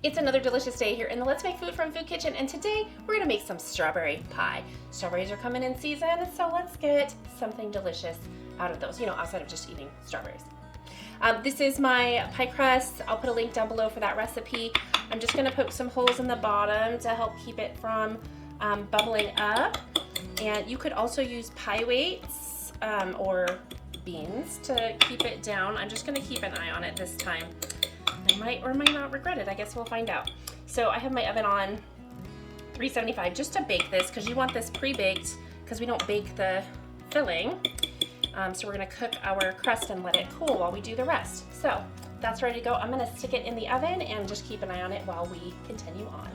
It's another delicious day here in the Let's Make Food from Food Kitchen, and today we're gonna make some strawberry pie. Strawberries are coming in season, so let's get something delicious out of those, outside of just eating strawberries. This is my pie crust. I'll put a link down below for that recipe. I'm just gonna poke some holes in the bottom to help keep it from bubbling up. And you could also use pie weights or beans to keep it down. I'm just gonna keep an eye on it this time. I might or might not regret it. I guess we'll find out. So I have my oven on 375 just to bake this, because you want this pre-baked because we don't bake the filling. So we're gonna cook our crust and let it cool while we do the rest. So that's ready to go. I'm gonna stick it in the oven and just keep an eye on it while we continue on.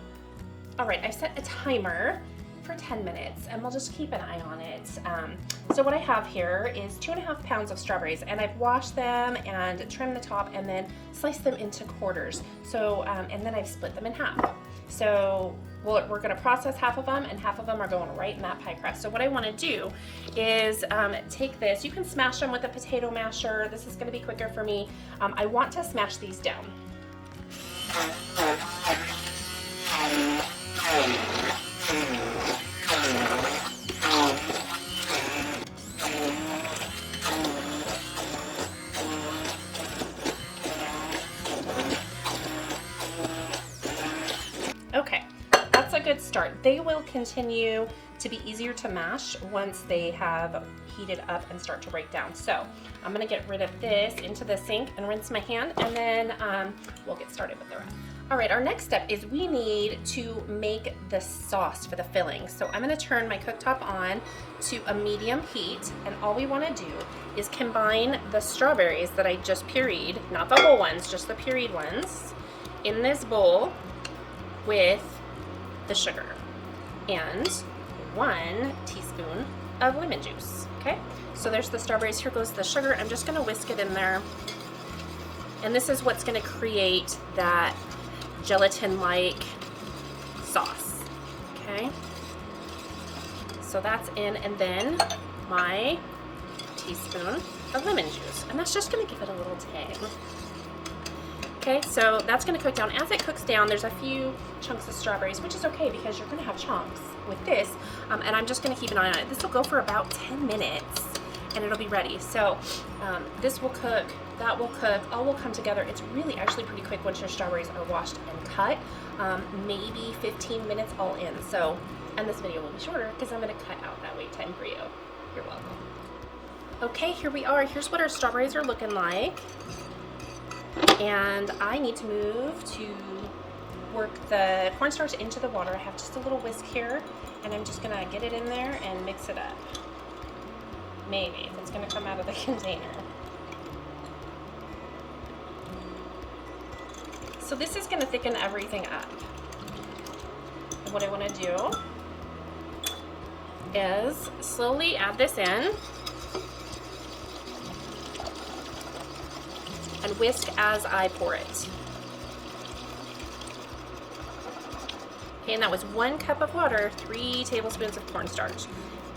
All right, I've set a timer for 10 minutes and we'll just keep an eye on it. So what I have here is 2.5 pounds of strawberries, and I've washed them and trimmed the top and then sliced them into quarters. So, and then I've split them in half. So we're gonna process half of them, and half of them are going right in that pie crust. So what I wanna do is take this, you can smash them with a potato masher. This is gonna be quicker for me. I want to smash these down. Okay, that's a good start. They will continue to be easier to mash once they have heated up and start to break down. So I'm gonna get rid of this into the sink and rinse my hand, and then we'll get started with the rest. All right, our next step is we need to make the sauce for the filling. So I'm gonna turn my cooktop on to a medium heat, and all we wanna do is combine the strawberries that I just pureed, not the whole ones, just the pureed ones, in this bowl with the sugar and 1 teaspoon of lemon juice, okay? So there's the strawberries, here goes the sugar. I'm just gonna whisk it in there. And this is what's gonna create that gelatin-like sauce, okay? So that's in, and then my teaspoon of lemon juice. And that's just gonna give it a little tang. Okay, so that's gonna cook down. As it cooks down, there's a few chunks of strawberries, which is okay because you're gonna have chunks with this. And I'm just gonna keep an eye on it. This will go for about 10 minutes and it'll be ready. So this will cook, that will cook, all will come together. It's really actually pretty quick once your strawberries are washed and cut. Maybe 15 minutes all in. So, and this video will be shorter because I'm gonna cut out that wait time for you. You're welcome. Okay, here we are. Here's what our strawberries are looking like. And I need to move to work the cornstarch into the water. I have just a little whisk here, and I'm just gonna get it in there and mix it up. Maybe, if it's gonna come out of the container. So this is gonna thicken everything up. And what I wanna do is slowly add this in and whisk as I pour it. Okay, and that was 1 cup of water, 3 tablespoons of cornstarch.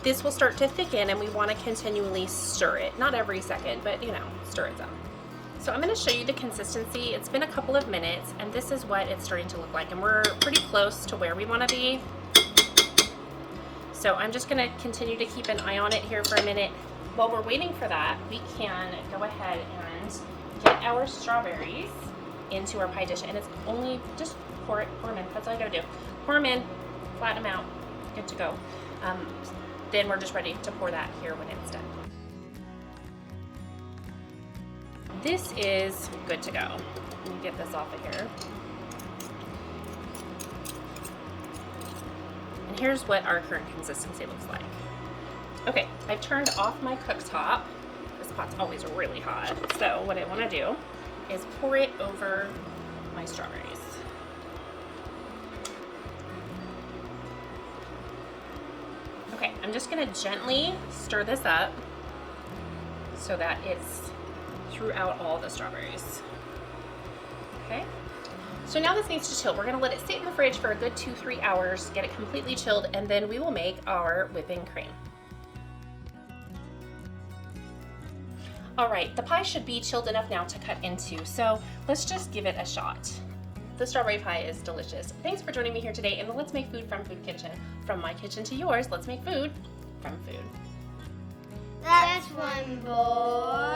This will start to thicken and we wanna continually stir it. Not every second, but stir it some. So I'm gonna show you the consistency. It's been a couple of minutes and this is what it's starting to look like, and we're pretty close to where we wanna be. So I'm just gonna continue to keep an eye on it here for a minute. While we're waiting for that, we can go ahead and get our strawberries into our pie dish, and it's only just pour them in. That's all I gotta do. Pour them in, flatten them out, good to go. Then we're just ready to pour that here when it's done. This is good to go. Let me get this off of here. And here's what our current consistency looks like. Okay, I've turned off my cooktop. This pot's always really hot. So what I wanna do is pour it over my strawberries. Okay, I'm just gonna gently stir this up so that it's throughout all the strawberries. Okay, so now this needs to chill. We're gonna let it sit in the fridge for a good 2-3 hours, get it completely chilled, and then we will make our whipping cream. All right, the pie should be chilled enough now to cut into, so let's just give it a shot. The strawberry pie is delicious. Thanks for joining me here today in the Let's Make Food from Food Kitchen. From my kitchen to yours, let's make food from food. That's one boy.